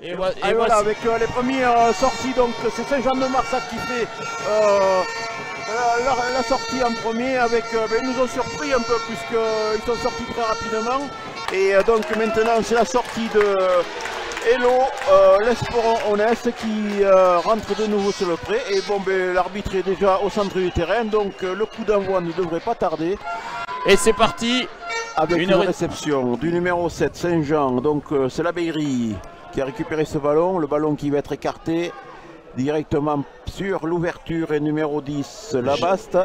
Et voilà, avec les premières sorties, donc c'est Saint-Jean-de-Marsac qui fait la sortie en premier. Ils nous ont surpris un peu puisqu'ils sont sortis très rapidement. Et donc maintenant c'est la sortie de Hello, l'Esperon Onès qui rentre de nouveau sur le pré. Et bon, l'arbitre est déjà au centre du terrain, donc le coup d'envoi ne devrait pas tarder. Et c'est parti. Avec une réception du numéro 7, Saint-Jean. Donc c'est la Beillerie qui a récupéré ce ballon. Le ballon qui va être écarté directement sur l'ouverture. Et numéro 10, Labaste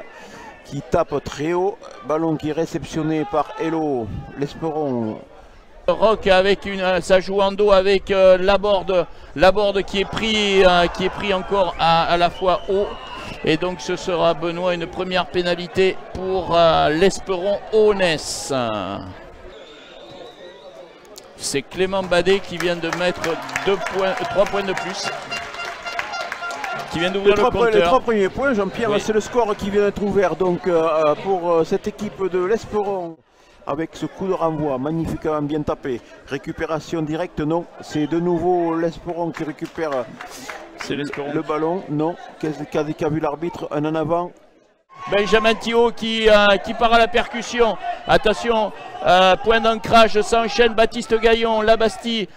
qui tape très haut. Ballon qui est réceptionné par Hello, l'Esperon. Rock avec ça joue en dos avec Laborde qui est pris encore à la fois haut. Et donc ce sera, Benoît, une première pénalité pour l'Esperon Onès. C'est Clément Badet qui vient de mettre 3 points de plus. Qui vient d'ouvrir le compteur. Les 3 premiers points, Jean-Pierre, oui. C'est le score qui vient d'être ouvert donc, pour cette équipe de l'Esperon. Avec ce coup de renvoi magnifiquement bien tapé. Récupération directe, non. C'est de nouveau l'Esperon qui récupère le ballon. Non. Qu'est-ce qu'a vu l'arbitre? Un en avant. Benjamin Thio qui part à la percussion. Attention, point d'ancrage, ça enchaîne. Baptiste Gaillon, Labastie,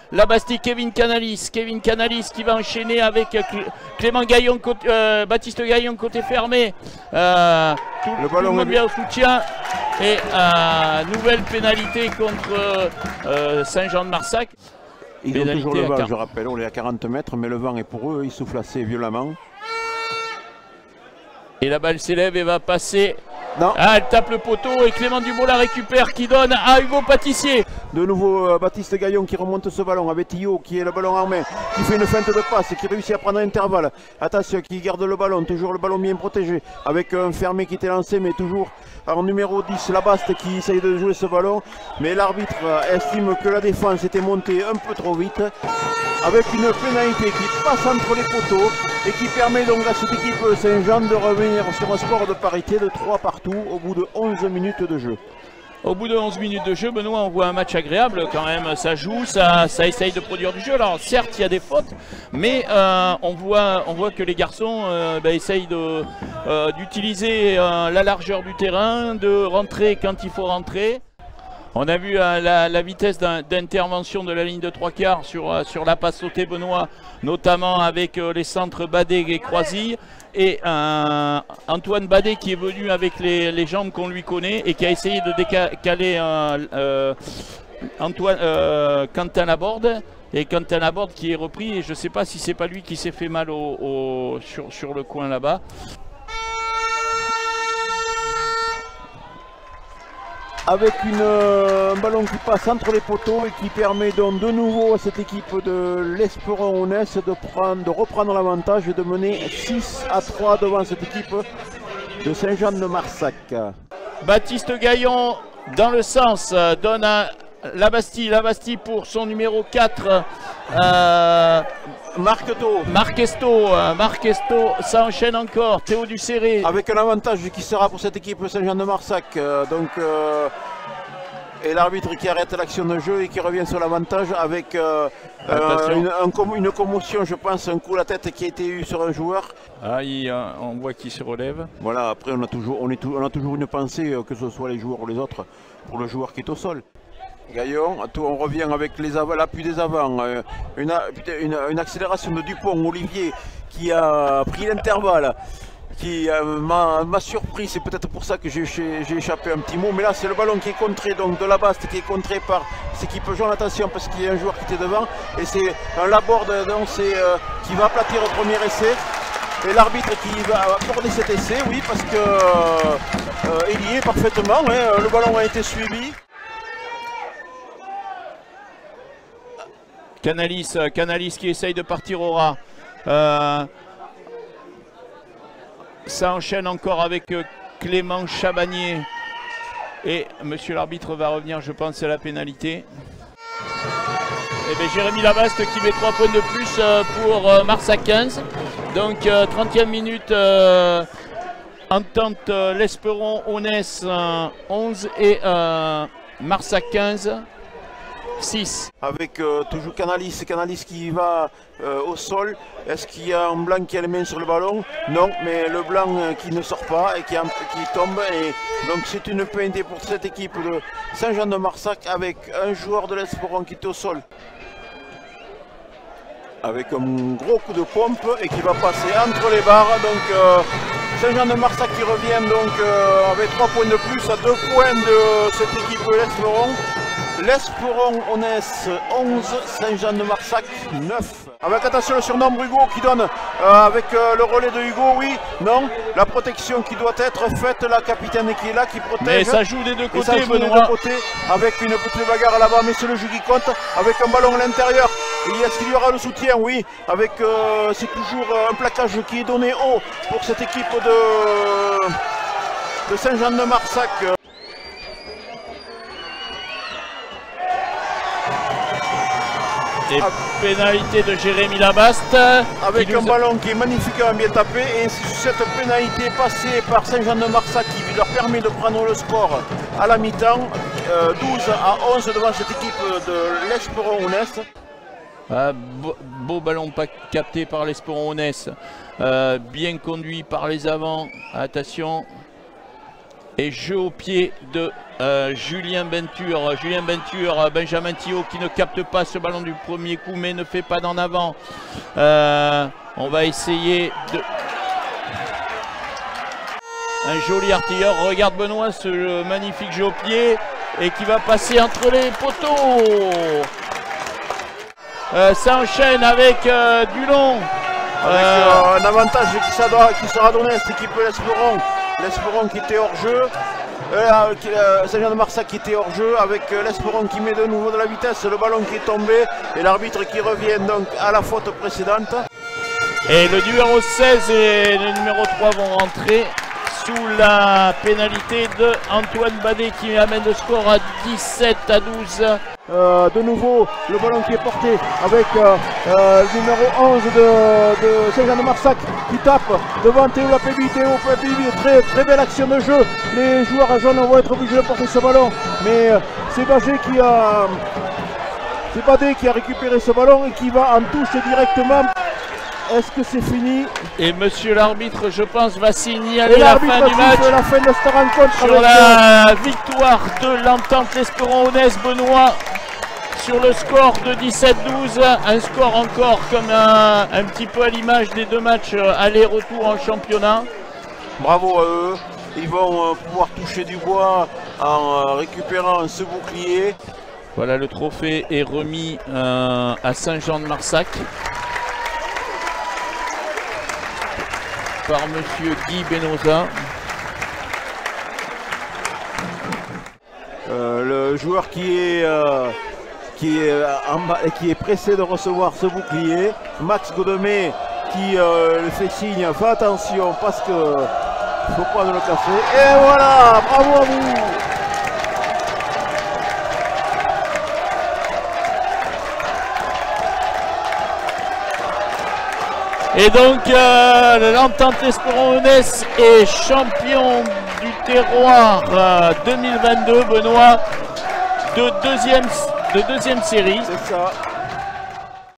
Kevin Canalis qui va enchaîner avec Clément Gaillon, Baptiste Gaillon côté fermé. Le ballon est bien au soutien. Et nouvelle pénalité contre Saint-Jean-de-Marsac. Ils ont toujours le vent, je rappelle, on est à 40 mètres, mais le vent est pour eux, il souffle assez violemment. Et la balle s'élève et va passer. Non. Ah, elle tape le poteau et Clément Dubois la récupère qui donne à Hugo Pâtissier. De nouveau Baptiste Gaillon qui remonte ce ballon avec Thio qui est le ballon en main, qui fait une feinte de passe, qui réussit à prendre un intervalle. Attention, qui garde le ballon, toujours le ballon bien protégé, avec un fermé qui était lancé, mais toujours en numéro 10, Labaste qui essaye de jouer ce ballon. Mais l'arbitre estime que la défense était montée un peu trop vite, avec une pénalité qui passe entre les poteaux et qui permet donc à cette équipe Saint-Jean de revenir sur un score de parité de 3 partout au bout de 11 minutes de jeu. Au bout de 11 minutes de jeu, Benoît, on voit un match agréable quand même. Ça joue, ça essaye de produire du jeu. Alors certes, il y a des fautes, mais on voit que les garçons essayent d'utiliser la largeur du terrain, de rentrer quand il faut rentrer. On a vu la vitesse d'intervention de la ligne de 3/4 sur la passe sautée, Benoît, notamment avec les centres Badet et Croisille. Et Antoine Badet qui est venu avec les jambes qu'on lui connaît et qui a essayé de décaler Quentin Laborde. Et Quentin Laborde qui est repris, et je ne sais pas si c'est pas lui qui s'est fait mal sur le coin là-bas. Avec un ballon qui passe entre les poteaux et qui permet donc de nouveau à cette équipe de l'Esperon Onès de reprendre l'avantage et de mener 6-3 devant cette équipe de Saint-Jean-de-Marsac. Baptiste Gaillon dans le sens donne à Labastie pour son numéro 4. Marquesto, ça enchaîne encore. Théo Ducéré. Avec un avantage qui sera pour cette équipe Saint-Jean-de-Marsac. Et l'arbitre qui arrête l'action de jeu et qui revient sur l'avantage avec une commotion, je pense, un coup à la tête qui a été eu sur un joueur. Ah, on voit qu'il se relève. Voilà, après on a toujours une pensée, que ce soit les joueurs ou les autres, pour le joueur qui est au sol. Gaillon, on revient avec l'appui des avants, une accélération de Dupont, Olivier qui a pris l'intervalle, qui m'a surpris, c'est peut-être pour ça que j'ai échappé un petit mot, mais là c'est le ballon qui est contré, donc de Labaste qui est contré par cette équipe jaune, attention parce qu'il y a un joueur qui était devant, et c'est un Laborde qui va aplatir au premier essai. Et l'arbitre qui va accorder cet essai, oui, parce que il y est parfaitement, hein, le ballon a été suivi. Canalis qui essaye de partir au ras. Ça enchaîne encore avec Clément Chabagnier. Et monsieur l'arbitre va revenir, je pense, à la pénalité. Et bien Jérémy Labaste qui met 3 points de plus pour Marsac 15. Donc 30e minute, entente l'Esperon Onès 11 et Marsac 15. 6. Avec toujours Canalis qui va au sol. Est-ce qu'il y a un blanc qui a les mains sur le ballon? Non, mais le blanc qui ne sort pas et qui tombe. Et donc c'est une pénalité pour cette équipe de Saint-Jean-de-Marsac avec un joueur de l'Esperon qui est au sol. Avec un gros coup de pompe et qui va passer entre les barres. Donc Saint-Jean-de-Marsac qui revient donc avec 3 points de plus à 2 points de cette équipe de l'Esperon. L'Esperon Onès 11, Saint-Jean-de-Marsac 9. Avec attention le surnom Hugo qui donne avec le relais de Hugo, oui, non, la protection qui doit être faite, la capitaine qui est là, qui protège. Mais ça joue des deux côtés, ça joue des deux côtés, avec une petite bagarre là-bas, mais c'est le jeu qui compte, avec un ballon à l'intérieur. Est-ce qu'il y aura le soutien? Oui, avec c'est toujours un plaquage qui est donné haut pour cette équipe de Saint-Jean-de-Marsac. Et pénalité de Jérémy Labaste. Avec un ballon qui est magnifiquement bien tapé. Et cette pénalité passée par Saint-Jean-de-Marsac qui leur permet de prendre le score à la mi-temps. 12-11 devant cette équipe de l'Esperon Onès. Beau ballon pas capté par l'Esperon Onès. Bien conduit par les avants. Attention. Et jeu au pied de Julien Benture. Julien Benture, Benjamin Thillot qui ne capte pas ce ballon du premier coup mais ne fait pas d'en avant. On va essayer de... Un joli artilleur. Regarde Benoît ce magnifique jeu au pied et qui va passer entre les poteaux. Ça enchaîne avec Dulon. Avec un avantage qui sera donné à cette équipe de l'Esperon. L'Esperon qui était hors jeu, Saint-Jean-de-Marsac qui était hors jeu, avec l'Esperon qui met de nouveau de la vitesse, le ballon qui est tombé et l'arbitre qui revient donc à la faute précédente. Et le numéro 16 et le numéro 3 vont rentrer sous la pénalité de Antoine Badet qui amène le score à 17-12. De nouveau le ballon qui est porté avec le numéro 11 de Saint-Jean-de-Marsac qui tape devant Théo Lapébi. Théo Lapébi, très belle action de jeu. Les joueurs à jaune vont être obligés de porter ce ballon, mais c'est Badet qui a récupéré ce ballon et qui va en touche directement. Est-ce que c'est fini? Et monsieur l'arbitre, je pense, va signaler la fin du match. La fin de cette rencontre sur la victoire de l'Entente l'Esperon Onès, Benoît, sur le score de 17-12. Un score encore comme un petit peu à l'image des deux matchs aller-retour en championnat. Bravo à eux. Ils vont pouvoir toucher du bois en récupérant ce bouclier. Voilà, le trophée est remis à Saint-Jean-de-Marsac par monsieur Guy Benoza. Le joueur qui est pressé de recevoir ce bouclier, Max Godemé qui le fait signe, fais attention parce que faut pas le casser. Et voilà, bravo à vous. Et donc l'Entente l'Esperon Onès est champion du terroir 2022, Benoît, de deuxième série. C'est ça.